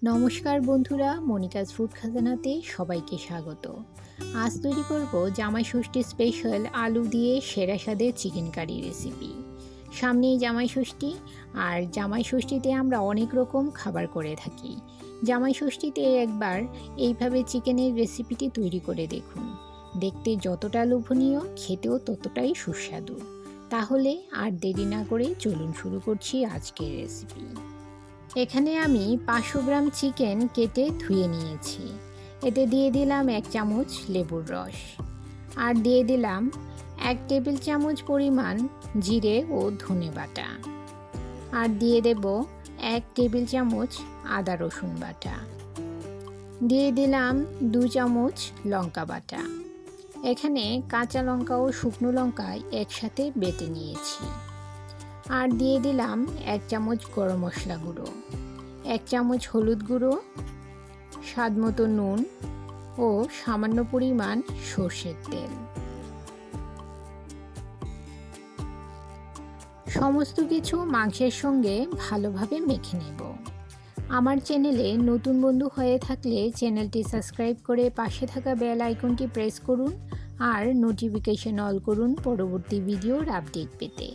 নমস্কার বন্ধুরা, মনিকাজ ফুড খাজানাতে সবাইকে স্বাগত। আজ তৈরি করব জামাই ষষ্ঠী স্পেশাল আলু দিয়ে সেরা স্বাদের চিকেন কারি রেসিপি। সামনেই জামাই ষষ্ঠী, আর জামাই ষষ্ঠীতে আমরা অনেক রকম খাবার করে থাকি। জামাই ষষ্ঠীতে একবার এইভাবে চিকেনের রেসিপিটি তৈরি করে দেখুন। দেখতে যতটা লোভনীয়, খেতেও ততটাই সুস্বাদু। তাহলে আর দেরি না করে চলুন শুরু করছি আজকের রেসিপি। এখানে আমি 500 গ্রাম চিকেন কেটে ধুয়ে নিয়েছি। এতে দিয়ে দিলাম 1 চামচ লেবুর রস, আর দিয়ে দিলাম 1 টেবিল চামচ পরিমাণ জিরে ও ধনে বাটা, আর দিয়ে দেব 1 টেবিল চামচ আদা রসুন বাটা, দিয়ে দিলাম 2 চামচ লঙ্কা বাটা। এখানে কাঁচা লঙ্কা ও শুকনো লঙ্কা একসাথে বেটে নিয়েছি। আর দিয়ে দিলাম 1 চামচ গরম মশলা গুঁড়ো, 1 চামচ হলুদ গুঁড়ো, স্বাদ মতো নুন ও সামান্য পরিমাণ সর্ষের তেল। সমস্ত কিছু মাংসের সঙ্গে ভালোভাবে মেখে নেব। আমার চ্যানেলে নতুন বন্ধু হয়ে থাকলে চ্যানেলটি সাবস্ক্রাইব করে পাশে থাকা বেল আইকনটি প্রেস করুন, আর নোটিফিকেশন অল করুন পরবর্তী ভিডিওর আপডেট পেতে।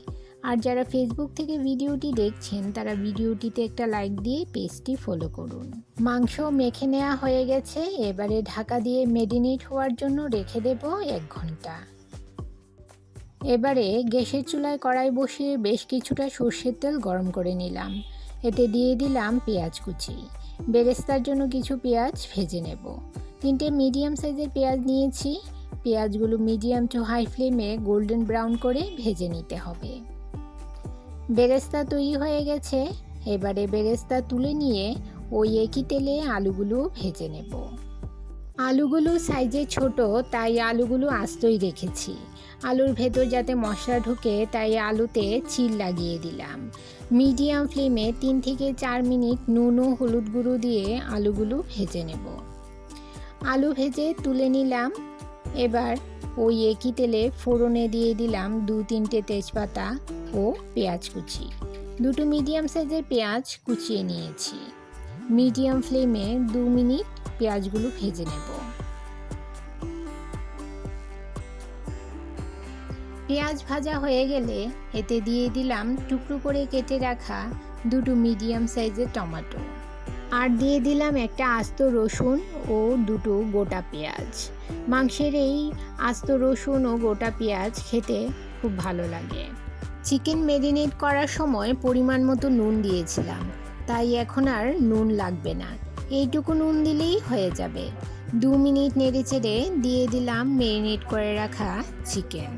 আর যারা ফেসবুক থেকে ভিডিওটি দেখছেন তারা ভিডিওটিতে একটা লাইক দিয়ে পেজটি ফলো করুন। মাংস মেখে নেওয়া হয়ে গেছে। এবারে ঢাকা দিয়ে ম্যারিনেট হওয়ার জন্য রেখে দেব 1 ঘন্টা। এবারে গ্যাসের চুলায় কড়াই বসিয়ে বেশ কিছুটা সর্ষের তেল গরম করে নিলাম। এতে দিয়ে দিলাম পেঁয়াজ কুচি। বেরেস্তার জন্য কিছু পেঁয়াজ ভেজে নেব। 3টে মিডিয়াম সাইজের পেঁয়াজ নিয়েছি। পেঁয়াজগুলো মিডিয়াম টু হাই ফ্লেমে গোল্ডেন ব্রাউন করে ভেজে নিতে হবে। বেরেস্তা তৈরি হয়ে গেছে। এবারে বেরেস্তা তুলে নিয়ে ওই একই তেলে আলুগুলো ভেজে নেব। আলুগুলো সাইজে ছোট, তাই আলুগুলো আস্তই রেখেছি। আলুর ভেতর যাতে মশলা ঢোকে তাই আলুতে চিল লাগিয়ে দিলাম। মিডিয়াম ফ্লেমে 3 থেকে 4 মিনিট নুন ও হলুদ গুঁড়ো দিয়ে আলুগুলো ভেজে নেব। আলু ভেজে তুলে নিলাম। এবার ওই একই তেলে ফোড়নে দিয়ে দিলাম 2-3টে তেজপাতা ও পেঁয়াজ কুচি। 2টো মিডিয়াম সাইজের পেঁয়াজ কুচিয়ে নিয়েছি। মিডিয়াম ফ্লেমে 2 মিনিট পেঁয়াজগুলো ভেজে নেব। পেঁয়াজ ভাজা হয়ে গেলে এতে দিয়ে দিলাম টুকরো করে কেটে রাখা 2টো মিডিয়াম সাইজের টমেটো, আর দিয়ে দিলাম একটা আস্ত রসুন ও 2টো গোটা পেঁয়াজ। মাংসের এই আস্ত রসুন ও গোটা পেঁয়াজ খেতে খুব ভালো লাগে। চিকেন ম্যারিনেট করার সময় পরিমাণ মতো নুন দিয়েছিলাম, তাই এখন আর নুন লাগবে না। এইটুকু নুন দিলেই হয়ে যাবে। 2 মিনিট নেড়েচেড়ে দিয়ে দিলাম ম্যারিনেট করে রাখা চিকেন।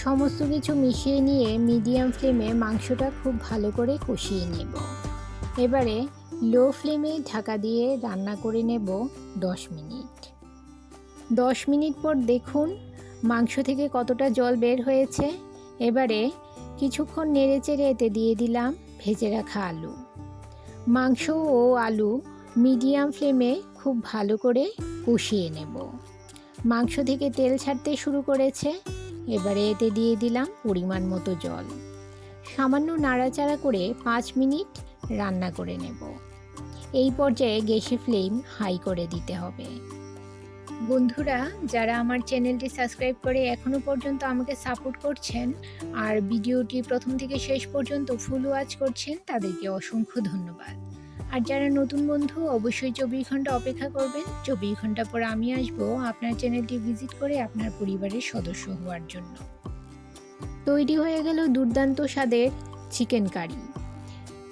সমস্ত কিছু মিশিয়ে নিয়ে মিডিয়াম ফ্লেমে মাংসটা খুব ভালো করে কষিয়ে নেব। এবারে লো ফ্লেমে ঢাকা দিয়ে রান্না করে নেব 10 মিনিট। 10 মিনিট পর দেখুন মাংস থেকে কতটা জল বের হয়েছে। এবারে কিছুক্ষণ নেড়েচেড়ে এতে দিয়ে দিলাম ভেজে রাখা আলু। মাংস ও আলু মিডিয়াম ফ্লেমে খুব ভালো করে কষিয়ে নেব। মাংস থেকে তেল ছাড়তে শুরু করেছে। এবারে এতে দিয়ে দিলাম পরিমাণ মতো জল। সামান্য নাড়াচাড়া করে 5 মিনিট রান্না করে নেব। এই পর্যায়ে গ্যাসের ফ্লেম হাই করে দিতে হবে। বন্ধুরা, যারা আমার চ্যানেলটি সাবস্ক্রাইব করে এখনও পর্যন্ত আমাকে সাপোর্ট করছেন আর ভিডিওটি প্রথম থেকে শেষ পর্যন্ত ফুল ওয়াচ করছেন, তাদেরকে অসংখ্য ধন্যবাদ। আর যারা নতুন বন্ধু, অবশ্যই 24 ঘন্টা অপেক্ষা করবেন। 24 ঘন্টা পর আমি আসবো আপনার চ্যানেলটি ভিজিট করে আপনার পরিবারের সদস্য হওয়ার জন্য। তৈরি হয়ে গেল দুর্দান্ত স্বাদের চিকেন কারি।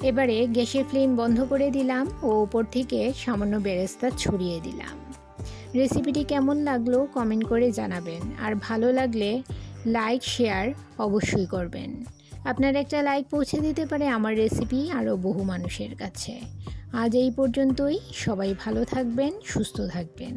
এবারে গ্যাসের ফ্লেম বন্ধ করে দিলাম ও উপর থেকে সামান্য বেরেস্তা ছড়িয়ে দিলাম। রেসিপিটি কেমন লাগলো কমেন্ট করে জানাবেন, আর ভালো লাগলে লাইক শেয়ার অবশ্যই করবেন। আপনার একটা লাইক পৌঁছে দিতে পারে আমার রেসিপি আরও বহু মানুষের কাছে। আজ এই পর্যন্তই। সবাই ভালো থাকবেন, সুস্থ থাকবেন।